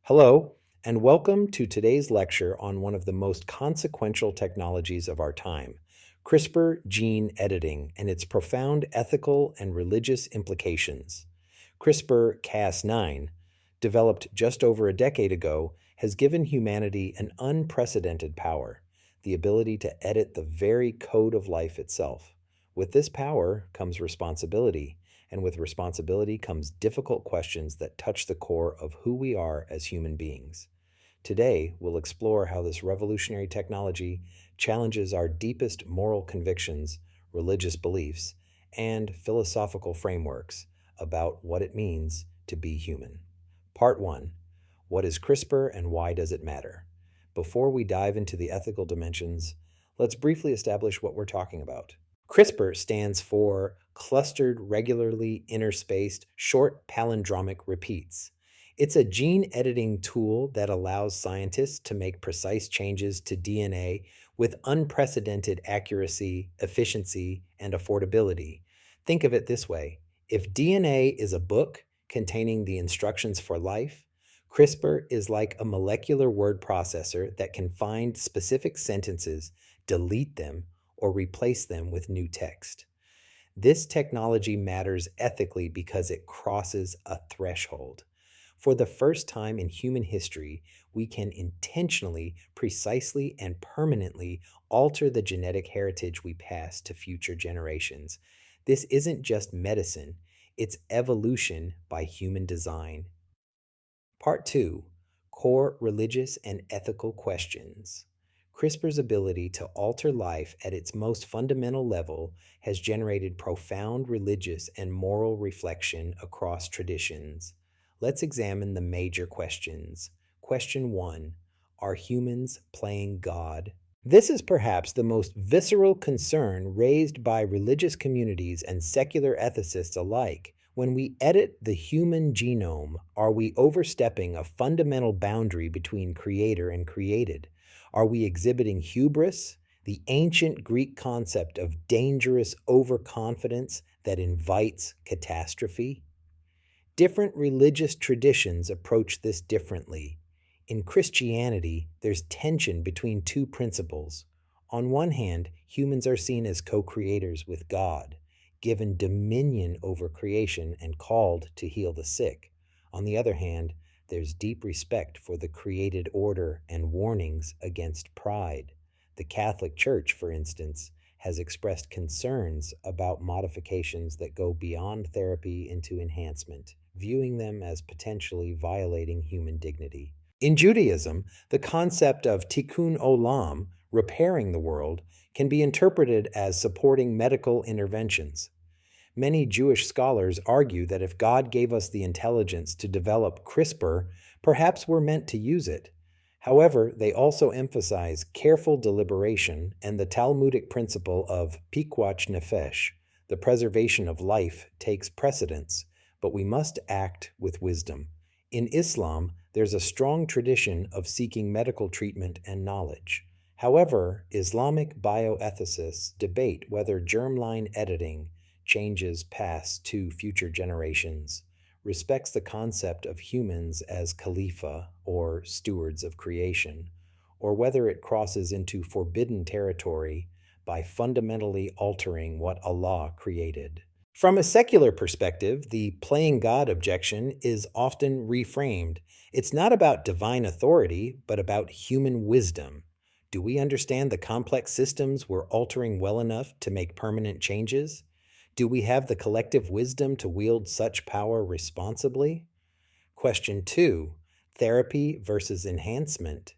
Hello, and welcome to today's lecture on one of the most consequential technologies of our time, CRISPR gene editing and its profound ethical and religious implications. CRISPR-Cas9, developed just over a decade ago, has given humanity an unprecedented power, the ability to edit the very code of life itself. With this power comes responsibility, and with responsibility comes difficult questions that touch the core of who we are as human beings. Today, we'll explore how this revolutionary technology challenges our deepest moral convictions, religious beliefs, and philosophical frameworks about what it means to be human. Part 1. What is CRISPR and why does it matter? Before we dive into the ethical dimensions, let's briefly establish what we're talking about. CRISPR stands for Clustered Regularly Interspaced Short Palindromic Repeats. It's a gene editing tool that allows scientists to make precise changes to DNA with unprecedented accuracy, efficiency, and affordability. Think of it this way: if DNA is a book containing the instructions for life, CRISPR is like a molecular word processor that can find specific sentences, delete them, or replace them with new text. This technology matters ethically because it crosses a threshold. For the first time in human history, we can intentionally, precisely, and permanently alter the genetic heritage we pass to future generations. This isn't just medicine, it's evolution by human design. Part 2. Core Religious and Ethical Questions. CRISPR's ability to alter life at its most fundamental level has generated profound religious and moral reflection across traditions. Let's examine the major questions. Question 1. Are humans playing God? This is perhaps the most visceral concern raised by religious communities and secular ethicists alike. When we edit the human genome, are we overstepping a fundamental boundary between creator and created? Are we exhibiting hubris, the ancient Greek concept of dangerous overconfidence that invites catastrophe? Different religious traditions approach this differently. In Christianity, there's tension between two principles. On one hand, humans are seen as co-creators with God, given dominion over creation and called to heal the sick. On the other hand, there's deep respect for the created order and warnings against pride. The Catholic Church, for instance, has expressed concerns about modifications that go beyond therapy into enhancement, viewing them as potentially violating human dignity. In Judaism, the concept of tikkun olam, repairing the world, can be interpreted as supporting medical interventions. Many Jewish scholars argue that if God gave us the intelligence to develop CRISPR, perhaps we're meant to use it. However, they also emphasize careful deliberation and the Talmudic principle of pikuach nefesh. The preservation of life takes precedence, but we must act with wisdom. In Islam, there's a strong tradition of seeking medical treatment and knowledge. However, Islamic bioethicists debate whether germline editing changes past to future generations, respects the concept of humans as khalifa or stewards of creation, or whether it crosses into forbidden territory by fundamentally altering what Allah created. From a secular perspective, the playing God objection is often reframed. It's not about divine authority, but about human wisdom. Do we understand the complex systems we're altering well enough to make permanent changes? Do we have the collective wisdom to wield such power responsibly? Question 2. Therapy versus enhancement.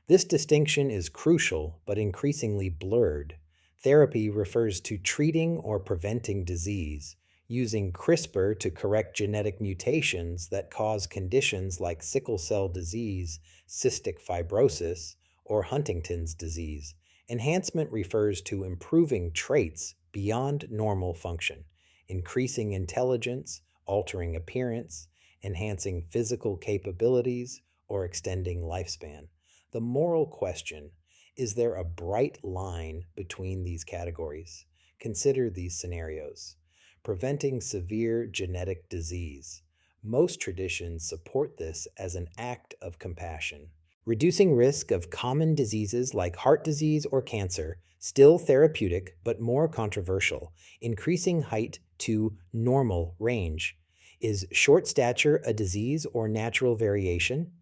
This distinction is crucial but increasingly blurred. Therapy refers to treating or preventing disease, using CRISPR to correct genetic mutations that cause conditions like sickle cell disease, cystic fibrosis, or Huntington's disease. Enhancement refers to improving traits beyond normal function, increasing intelligence, altering appearance, enhancing physical capabilities, or extending lifespan. The moral question: is there a bright line between these categories? Consider these scenarios. Preventing severe genetic disease. Most traditions support this as an act of compassion. Reducing risk of common diseases like heart disease or cancer, still therapeutic but more controversial. Increasing height to normal range. Is short stature a disease or natural variation?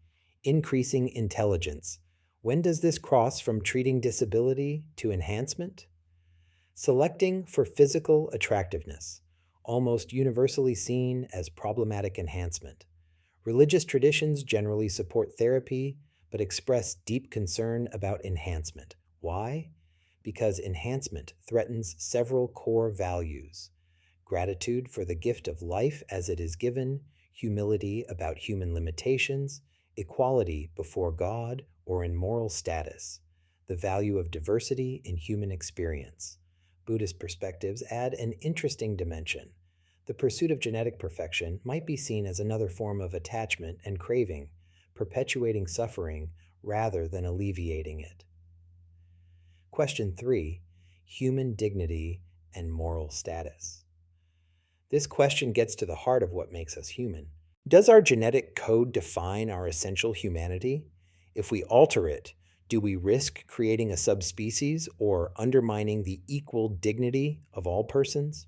Increasing intelligence. When does this cross from treating disability to enhancement? Selecting for physical attractiveness, almost universally seen as problematic enhancement. Religious traditions generally support therapy, but express deep concern about enhancement. Why? Because enhancement threatens several core values: gratitude for the gift of life as it is given, humility about human limitations, equality before God or in moral status, the value of diversity in human experience. Buddhist perspectives add an interesting dimension. The pursuit of genetic perfection might be seen as another form of attachment and craving, perpetuating suffering rather than alleviating it. Question 3. Human dignity and moral status. This question gets to the heart of what makes us human. Does our genetic code define our essential humanity? If we alter it, do we risk creating a subspecies or undermining the equal dignity of all persons?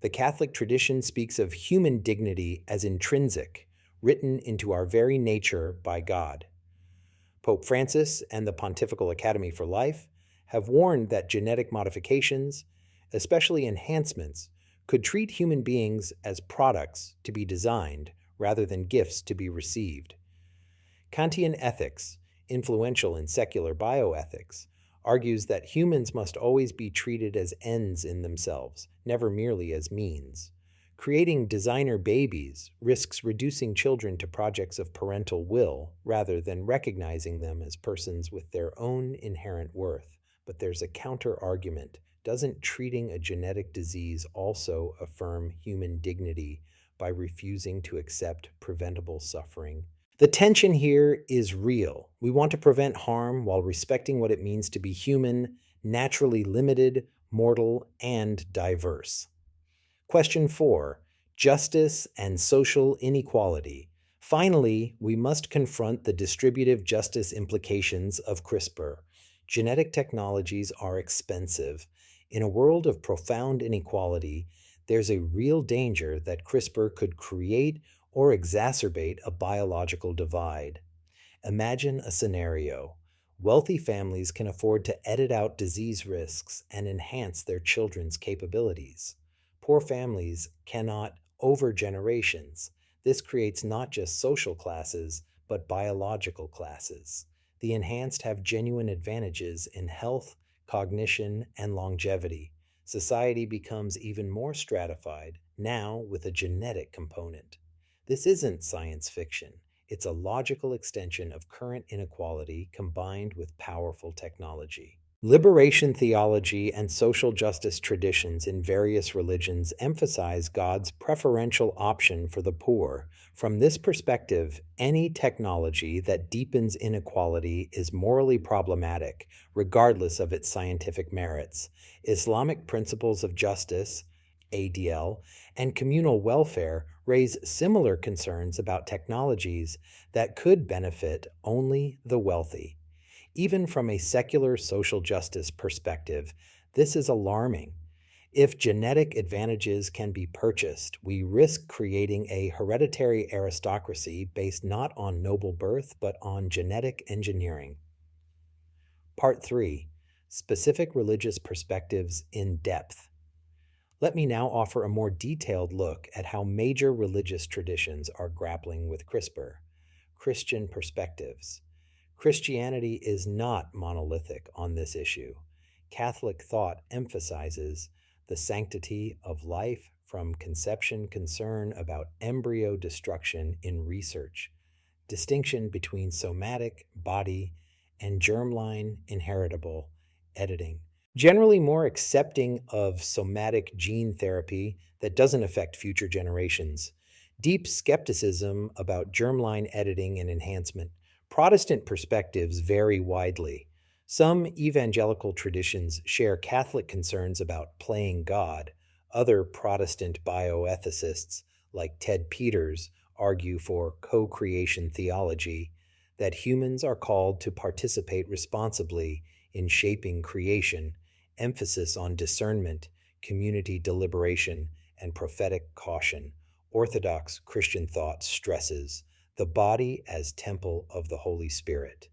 The Catholic tradition speaks of human dignity as intrinsic, written into our very nature by God. Pope Francis and the Pontifical Academy for Life have warned that genetic modifications, especially enhancements, could treat human beings as products to be designed rather than gifts to be received. Kantian ethics, influential in secular bioethics, argues that humans must always be treated as ends in themselves, never merely as means. Creating designer babies risks reducing children to projects of parental will rather than recognizing them as persons with their own inherent worth. But there's a counter-argument. Doesn't treating a genetic disease also affirm human dignity by refusing to accept preventable suffering? The tension here is real. We want to prevent harm while respecting what it means to be human, naturally limited, mortal, and diverse. Question 4. Justice and social inequality. Finally, we must confront the distributive justice implications of CRISPR. Genetic technologies are expensive. In a world of profound inequality, there's a real danger that CRISPR could create or exacerbate a biological divide. Imagine a scenario. Wealthy families can afford to edit out disease risks and enhance their children's capabilities. Poor families cannot over generations. This creates not just social classes, but biological classes. The enhanced have genuine advantages in health, cognition, and longevity. Society becomes even more stratified, now with a genetic component. This isn't science fiction. It's a logical extension of current inequality combined with powerful technology. Liberation theology and social justice traditions in various religions emphasize God's preferential option for the poor. From this perspective, any technology that deepens inequality is morally problematic, regardless of its scientific merits. Islamic principles of justice, ADL, and communal welfare raise similar concerns about technologies that could benefit only the wealthy. Even from a secular social justice perspective, this is alarming. If genetic advantages can be purchased, we risk creating a hereditary aristocracy based not on noble birth but on genetic engineering. Part 3. Specific religious perspectives in depth. Let me now offer a more detailed look at how major religious traditions are grappling with CRISPR. Christian perspectives. Christianity is not monolithic on this issue. Catholic thought emphasizes the sanctity of life from conception, concern about embryo destruction in research, distinction between somatic, body, and germline, inheritable, editing. Generally more accepting of somatic gene therapy that doesn't affect future generations. Deep skepticism about germline editing and enhancement. Protestant perspectives vary widely. Some evangelical traditions share Catholic concerns about playing God. Other Protestant bioethicists, like Ted Peters, argue for co-creation theology, that humans are called to participate responsibly in shaping creation, emphasis on discernment, community deliberation, and prophetic caution. Orthodox Christian thought stresses the body as temple of the Holy Spirit.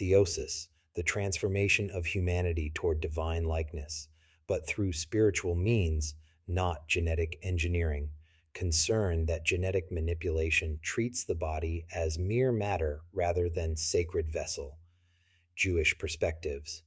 Theosis, the transformation of humanity toward divine likeness, but through spiritual means, not genetic engineering. Concern that genetic manipulation treats the body as mere matter rather than sacred vessel. Jewish perspectives.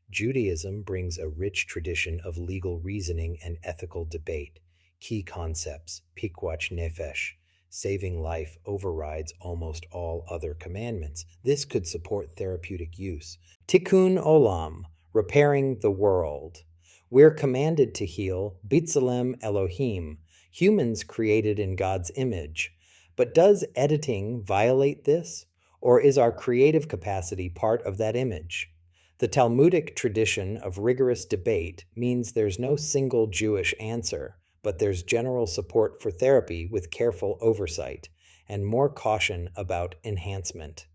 Judaism brings a rich tradition of legal reasoning and ethical debate. Key concepts, pikwach nefesh, saving life overrides almost all other commandments. This could support therapeutic use. Tikkun olam, repairing the world. We're commanded to heal, B'Tselem Elohim, humans created in God's image. But does editing violate this? Or is our creative capacity part of that image? The Talmudic tradition of rigorous debate means there's no single Jewish answer, but there's general support for therapy with careful oversight and more caution about enhancement.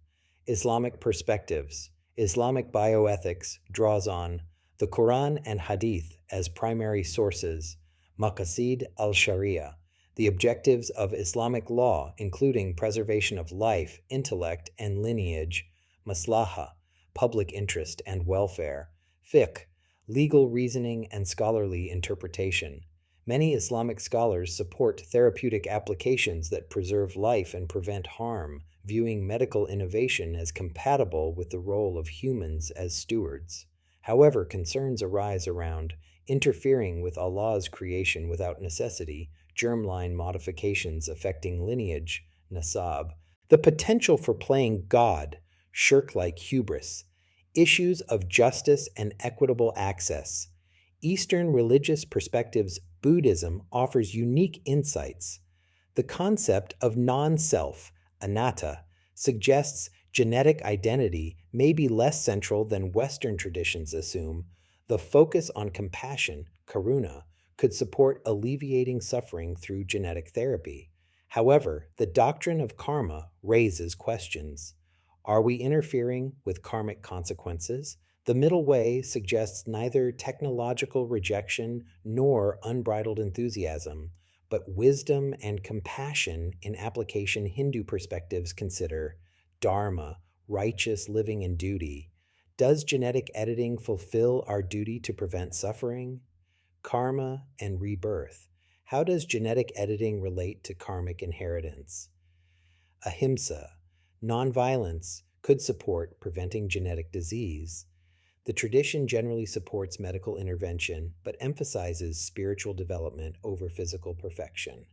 Islamic perspectives. Islamic bioethics draws on the Quran and Hadith as primary sources, Maqasid al-Sharia, the objectives of Islamic law, including preservation of life, intellect, and lineage, maslaha, public interest and welfare, fiqh, legal reasoning and scholarly interpretation. Many Islamic scholars support therapeutic applications that preserve life and prevent harm, viewing medical innovation as compatible with the role of humans as stewards. However, concerns arise around interfering with Allah's creation without necessity, germline modifications affecting lineage, nasab, the potential for playing God, shirk-like hubris, issues of justice and equitable access. Eastern religious perspectives, Buddhism offers unique insights. The concept of non-self, anatta, suggests genetic identity may be less central than Western traditions assume. The focus on compassion, karuna, could support alleviating suffering through genetic therapy. However, the doctrine of karma raises questions. Are we interfering with karmic consequences? The middle way suggests neither technological rejection nor unbridled enthusiasm, but wisdom and compassion in application. Hindu perspectives consider dharma, righteous living and duty. Does genetic editing fulfill our duty to prevent suffering? Karma and rebirth. How does genetic editing relate to karmic inheritance? Ahimsa. Nonviolence could support preventing genetic disease. The tradition generally supports medical intervention, but emphasizes spiritual development over physical perfection.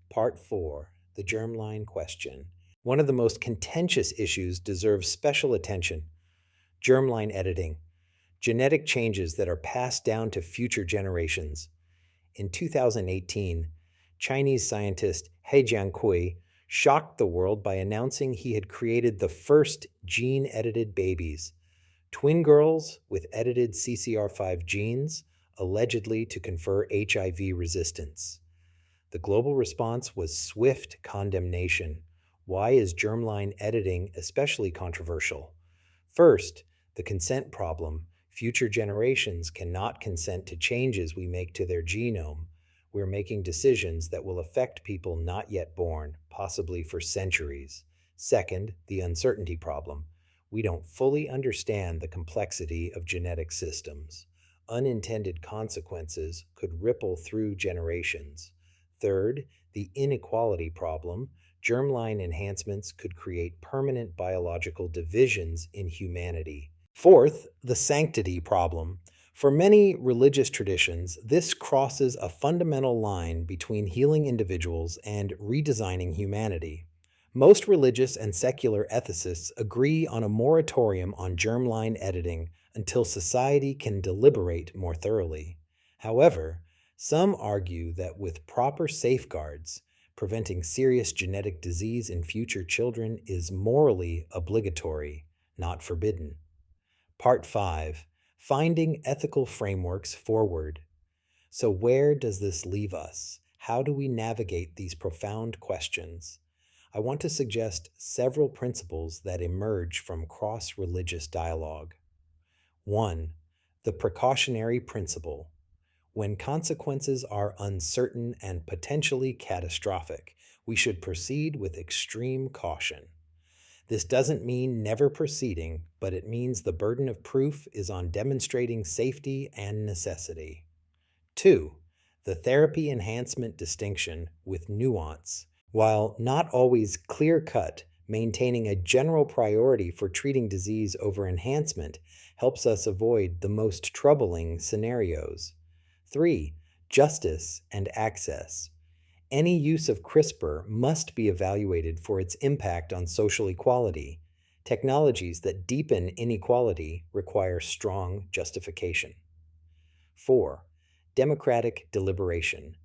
Part 4. The germline question. One of the most contentious issues deserves special attention. Germline editing. Genetic changes that are passed down to future generations. In 2018, Chinese scientist He Jiankui shocked the world by announcing he had created the first gene-edited babies, twin girls with edited CCR5 genes, allegedly to confer HIV resistance. The global response was swift condemnation. Why is germline editing especially controversial? First, the consent problem. Future generations cannot consent to changes we make to their genome. We're making decisions that will affect people not yet born, possibly for centuries. Second, the uncertainty problem. We don't fully understand the complexity of genetic systems. Unintended consequences could ripple through generations. Third, the inequality problem. Germline enhancements could create permanent biological divisions in humanity. Fourth, the sanctity problem. For many religious traditions, this crosses a fundamental line between healing individuals and redesigning humanity. Most religious and secular ethicists agree on a moratorium on germline editing until society can deliberate more thoroughly. However, some argue that with proper safeguards, preventing serious genetic disease in future children is morally obligatory, not forbidden. Part 5. Finding ethical frameworks forward. So where does this leave us? How do we navigate these profound questions? I want to suggest several principles that emerge from cross religious dialogue. 1. The precautionary principle. When consequences are uncertain and potentially catastrophic, we should proceed with extreme caution. This doesn't mean never proceeding, but it means the burden of proof is on demonstrating safety and necessity. 2. The therapy enhancement distinction with nuance. While not always clear cut, maintaining a general priority for treating disease over enhancement helps us avoid the most troubling scenarios. 3. Justice and access. Any use of CRISPR must be evaluated for its impact on social equality. Technologies that deepen inequality require strong justification. 4. Democratic deliberation.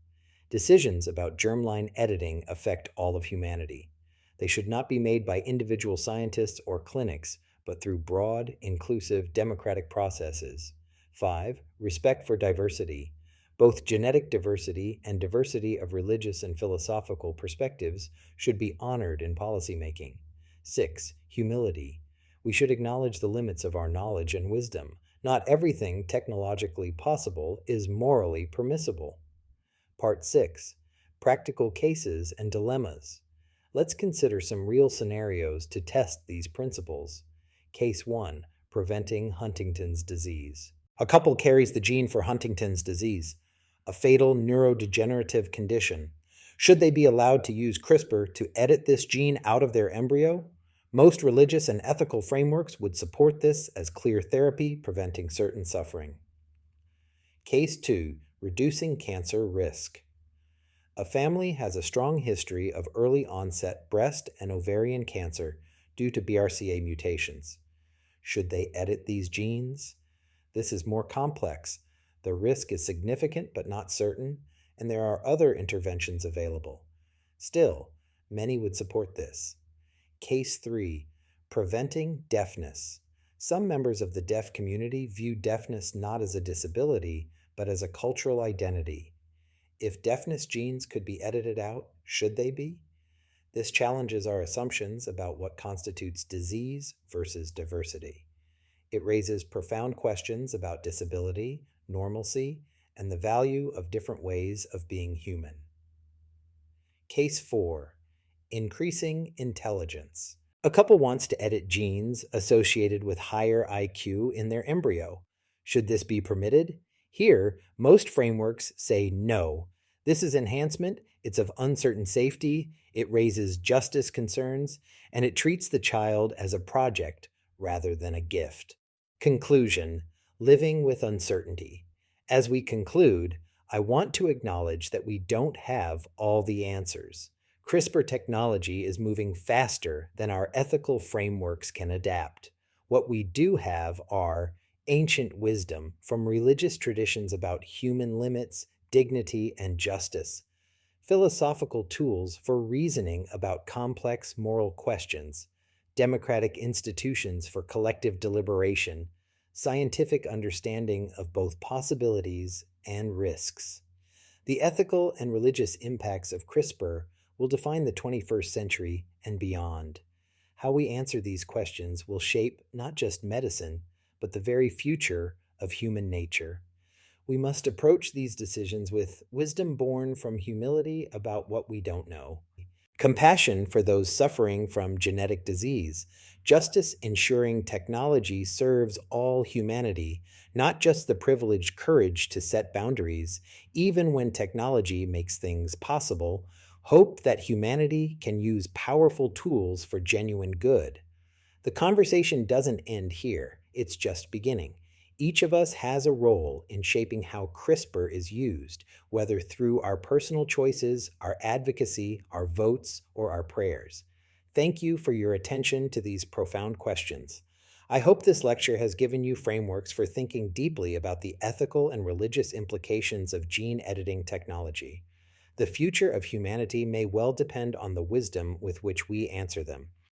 Decisions about germline editing affect all of humanity. They should not be made by individual scientists or clinics, but through broad, inclusive, democratic processes. 5. Respect for diversity. Both genetic diversity and diversity of religious and philosophical perspectives should be honored in policymaking. 6. Humility. We should acknowledge the limits of our knowledge and wisdom. Not everything technologically possible is morally permissible. Part 6. Practical cases and dilemmas. Let's consider some real scenarios to test these principles. Case 1. Preventing Huntington's disease. A couple carries the gene for Huntington's disease, a fatal neurodegenerative condition. Should they be allowed to use CRISPR to edit this gene out of their embryo? Most religious and ethical frameworks would support this as clear therapy preventing certain suffering. Case 2. Reducing cancer risk. A family has a strong history of early onset breast and ovarian cancer due to BRCA mutations. Should they edit these genes? This is more complex. The risk is significant but not certain, and there are other interventions available. Still, many would support this. Case 3. Preventing deafness. Some members of the deaf community view deafness not as a disability, but as a cultural identity. If deafness genes could be edited out, should they be? This challenges our assumptions about what constitutes disease versus diversity. It raises profound questions about disability, normalcy, and the value of different ways of being human. Case 4. Increasing intelligence. A couple wants to edit genes associated with higher IQ in their embryo. Should this be permitted? Here, most frameworks say no. This is enhancement, it's of uncertain safety, it raises justice concerns, and it treats the child as a project rather than a gift. Conclusion: living with uncertainty. As we conclude, I want to acknowledge that we don't have all the answers. CRISPR technology is moving faster than our ethical frameworks can adapt. What we do have are ancient wisdom from religious traditions about human limits, dignity, and justice, philosophical tools for reasoning about complex moral questions, democratic institutions for collective deliberation, scientific understanding of both possibilities and risks. The ethical and religious impacts of CRISPR will define the 21st century and beyond. How we answer these questions will shape not just medicine, but the very future of human nature. We must approach these decisions with wisdom born from humility about what we don't know, compassion for those suffering from genetic disease, justice ensuring technology serves all humanity, not just the privileged courage to set boundaries, even when technology makes things possible, hope that humanity can use powerful tools for genuine good. The conversation doesn't end here, it's just beginning. Each of us has a role in shaping how CRISPR is used, whether through our personal choices, our advocacy, our votes, or our prayers. Thank you for your attention to these profound questions. I hope this lecture has given you frameworks for thinking deeply about the ethical and religious implications of gene editing technology. The future of humanity may well depend on the wisdom with which we answer them.